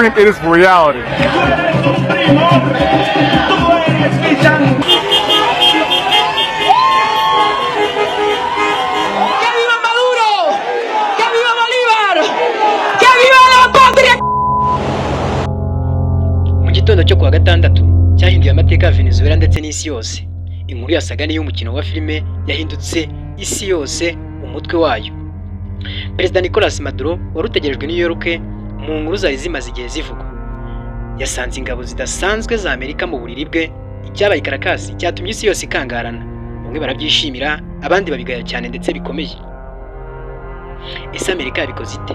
dream, it is reality. Mu gitondo cyo kuwa gatandatu cyahinduye amateka ya Venezuela ndetse n'isi yose. Inkuru yasaga n'iy'umukino wa filime yahindutse isi yose umutwe wayo. Perezida Nicolas Maduro wari utegerejwe New York mu nkuru zari zimaze igihe zivugwa, yasanze ingabo zidasanzwe za Amerika mu buriri bwe. Icyabaye Caracas cyatumye isi yose ikangarana, bamwe barabyishimira abandi babigaya cyane ndetse bikomeye. Ese Amerika yabikoze ite?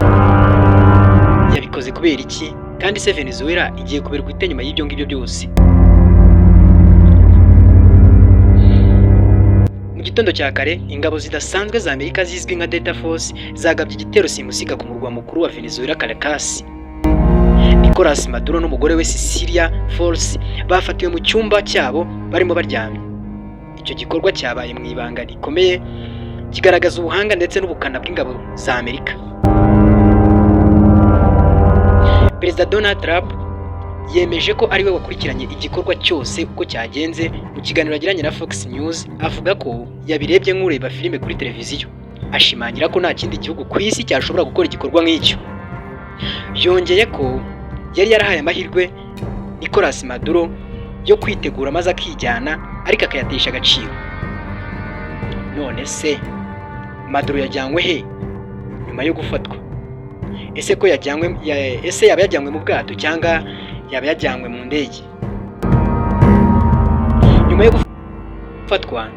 Yabikoze kubera iki? Kandi se Venezuela igiye kuberwa ite nyuma y'ibyo ngibyo byose? Mu gitondo cya kare ingabo zidasanzwe za Amerika zizwi nka Delta Force zagabye igitero simusiga ku murwa mukuru wa Venezuela Caracas. Nicolas Maduro n'umugore we Cecilia Force bafatiwe mu cyumba cyabo barimo baryamye. Icyo gikorwa cyabaye mu ibanga rikomeye, kigaragaza ubuhanga ndetse n'ubukana bw'ingabo za Amerika. Perezida Donald Trump yemeje ko ari we wakurikiranye igikorwa cyose uko cyagenze. Mu kiganiro yagiranye na Fox News avuga ko yabirebye nk'ureba filime kuri televiziyo, ashimangira ko nta kindi gihugu ku isi cyashobora gukora igikorwa nk'icyo. Yongeye ko yari yarahaye amahirwe Nicolas Maduro yo kwitegura maze akijyana, ariko akayatesha agaciro. None se Maduro yajyanywe he nyuma yo gufatwa? Ese ko yaba yajyanywe mu bwato cyangwa yaba yajyanywe mu ndege? Nyuma yo gufatwa,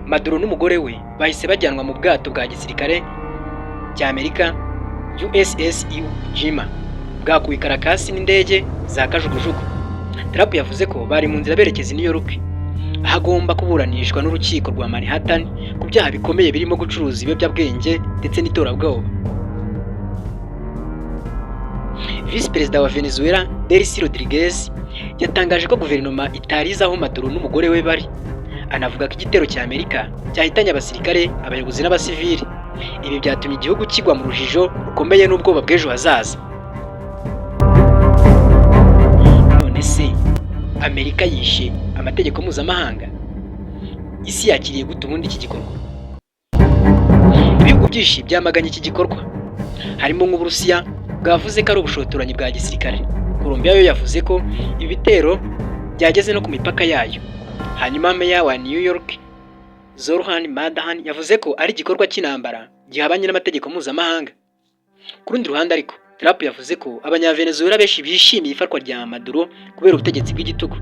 Maduro n'umugore we bahise bajyanwa mu bwato bwa gisirikare cya Amerika USS Iwo Jima bwakuwe Caracas n'indege za kajugujugu. Trump yavuze ko bari mu nzira berekeza New York, ahagomba kuburanishwa n'urukiko rwa Manhattan ku byaha bikomeye birimo gucuruza ibiyobyabwenge ndetse n'iterabwoba. Vice Perezida wa Venezuela Delcy Rodriguez yatangaje ko guverinoma itariza aho Maduro n'umugore we bari. Anavuga ko igitero cya Amerika cyahitanye abasirikare, abayobozi n'abasivili. Ibi byatumye igihugu kigwa mu rujijo rukomeye n'ubwoba bw'ejo hazaza. None se Amerika yishe amategeko mpuzamahanga? Isi yakiriye gute ubundi iki gikorwa? Ibihugu byinshi byamaganye iki gikorwa, harimo nk'Uburusiya bwavuze ko ari ubushotoranyi bwa gisirikare. Colombia yo yavuze ko ibitero byageze no ku mipaka yayo. Hanyuma meya wa New York Zoran Madahan yavuze ko ari igikorwa cy'intambara gihabanye n'amategeko mpuzamahanga. Ku rundi ruhande ariko Trump yavuze ko abanyavenezuela benshi bishimiye ifatwa rya Maduro kubera ubutegetsi bw'igitugu.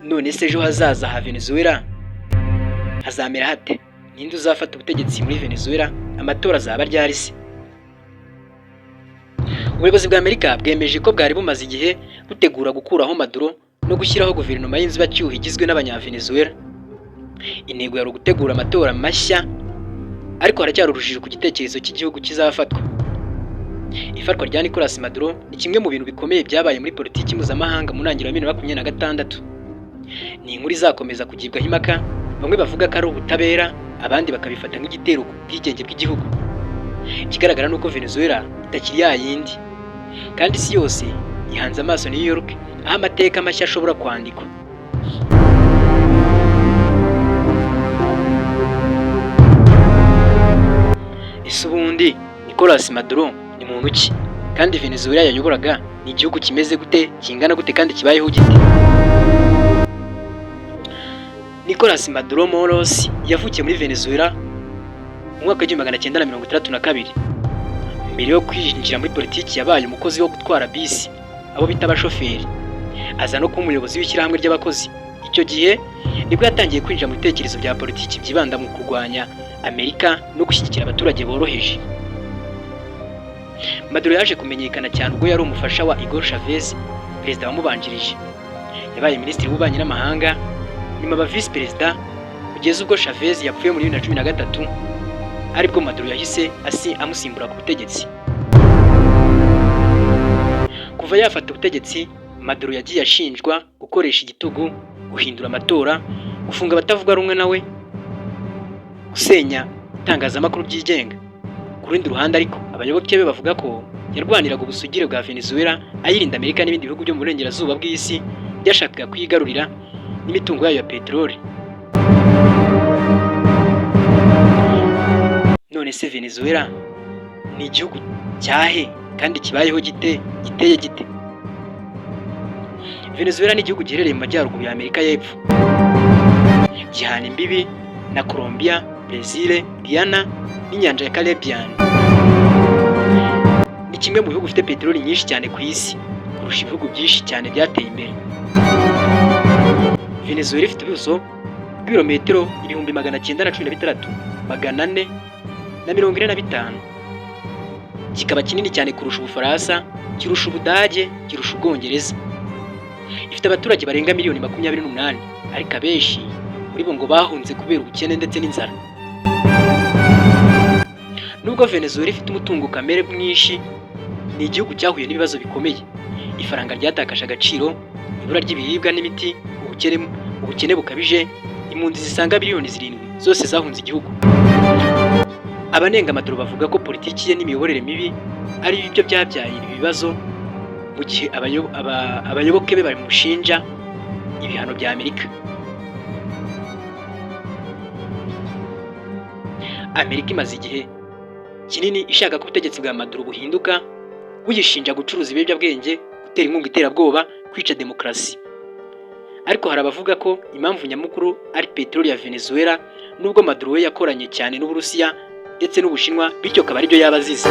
None se ejo hazaza ha Venezuela hazamera hate? Ninde uzafata ubutegetsi muri Venezuela? Amatora azaba ryari se? Ubuyobozi bwa Amerika bwemeje ko bwari bumaze igihe butegura gukuraho Maduro no gushyiraho guverinoma y'inzibacyuho igizwe n'abanyavenezuela. Intego yari gutegura amatora mashya, ariko haracyari urujijo ku gitekerezo cy'igihugu kizafatwa. Ifatwa rya Nicolas Maduro ni kimwe mu bintu bikomeye byabaye muri politiki mpuzamahanga mu ntangiriro ya 2026. Ni inkuru izakomeza kugibwaho impaka, bamwe bavuga ko ari ubutabera, abandi bakabifata nk'igitero ku bwigenge bw'igihugu. Ikigaragara nuko Venezuela itakiri yayindi, kandi isi yose ihanze amaso New York, aho amateka mashya ashobora kwandikwa. Ese ubundi Nicolas Maduro ni muntu ki? Kandi Venezuela yayoboraga ni igihugu kimeze gute, kingana gute, kandi kibayeho gite? Nicolas Maduro Moros yavukiye muri Venezuela mu mwaka wa 1962. Mbere yo kwinjira muri politiki yabaye umukozi wo gutwara bisi, abo bita abashoferi. Aza no kuba umuyobozi w'ishyirahamwe ry'abakozi. Icyo gihe nibwo yatangiye kwinjira mu bitekerezo bya politiki byibanda mu kurwanya Amerika no gushyigikira abaturage boroheje. Maduro yaje kumenyekana cyane ubwo yari umufasha wa Hugo Chavez, perezida wamubanjirije. Yabaye minisitiri w'ububanyi n'amahanga, nyuma aba vice perezida, kugeza ubwo Chavez yapfuye muri 2013, aribwo Maduro yahise amusimbura ku butegetsi. Kuva yafata ubutegetsi, Maduro yagiye ashinjwa gukoresha igitugu, guhindura amatora, gufunga abatavuga rumwe nawe, gusenya itangazamakuru byigenga. Ku rundi ruhande ariko abayoboke be bavuga ko yarwaniraga ubusugire bwa Venezuela ayirinda Amerika n'ibindi bihugu byo mu burengerazuba bw'isi byashakaga kwigarurira n'imitungo yayo ya peteroli. None se Venezuela ni igihugu cyahe kandi kibayeho giteye gite? Venezuela ni igihugu giherereye mu majyaruguru ya Amerika y'Epfo, gihana imbibi na Colombia, Brazil, Guyana n'inyanja ya Caribbean. Ni kimwe mu bihugu bifite peteroli nyinshi cyane ku isi kurusha ibihugu byinshi cyane byateye imbere. Venezuela ifite ubuso bw'ibirometero 916,445, kikaba kinini cyane kurusha Ubufaransa, kirusha Ubudage, kirusha Ubwongereza. Ifite abaturage barenga miliyoni 28, ariko abenshi muri bo ngo bahunze kubera ubukene ndetse n'inzara. Nubwo Venezuela ifite umutungo kamere mwinshi, ni igihugu cyahuye n'ibibazo bikomeye. Ifaranga ryatakaje agaciro, ibura ry'ibiribwa n'imiti, ubukene bukabije, impunzi zisaga miliyoni 7 zose zahunze igihugu. Abanenga Maduro bavuga ko politiki ye n'imiyoborere mibi ari byo byabyaye ibi bibazo, mu gihe abayoboke be bamushinja ibihano bya Amerika. Amerika imaze igihe kinini ishaka ko ubutegetsi bwa Maduro buhinduka, buyishinja gucuruza ibiyobyabwenge, gutera inkunga iterabwoba, kwica demokarasi. Ariko hari abavuga ko impamvu nyamukuru ari peteroli ya Venezuela, nubwo Maduro we yakoranye cyane n'Uburusiya ndetse n'Ubushinwa, bityo akaba aribyo yaba azize.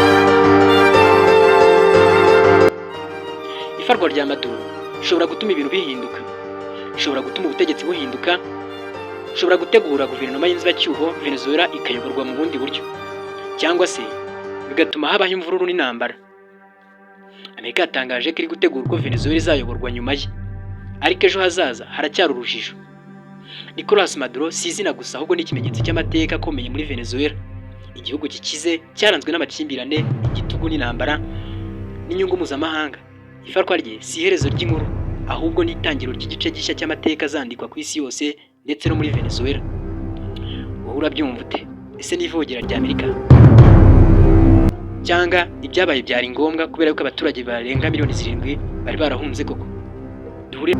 Ifarwa rya Maduro rishobora gutuma ibintu bihinduka, rishobora gutuma ubutegetsi buhinduka, rishobora gutegura guverinoma y'inzibacyuho Venezuela ikayoborwa mu bundi buryo, cyangwa se bigatuma habaho imvururu n'intambara. Amerika yatangaje ko iri gutegura uko Venezuela izayoborwa nyuma ye, ariko ejo hazaza haracyari urujijo. Nicolas Maduro si izina gusa, ahubwo ni ikimenyetso cy'amateka akomeye muri Venezuela, igihugu gikize cyaranzwe n'amakimbirane, igitugu n'intambara n'inyungu mpuzamahanga. Ifarwa rye si iherezo ry'inkuru, ahubwo ni itangiriro ry'igice gishya cy'amateka azandikwa ku isi yose ndetse no muri Venezuela. Wowe urabyumva ute? Ese ni ivogera rya Amerika cyangwa ibyabaye byari ngombwa kubera ko abaturage barenga miliyoni 7 bari barahunze koko? Duhure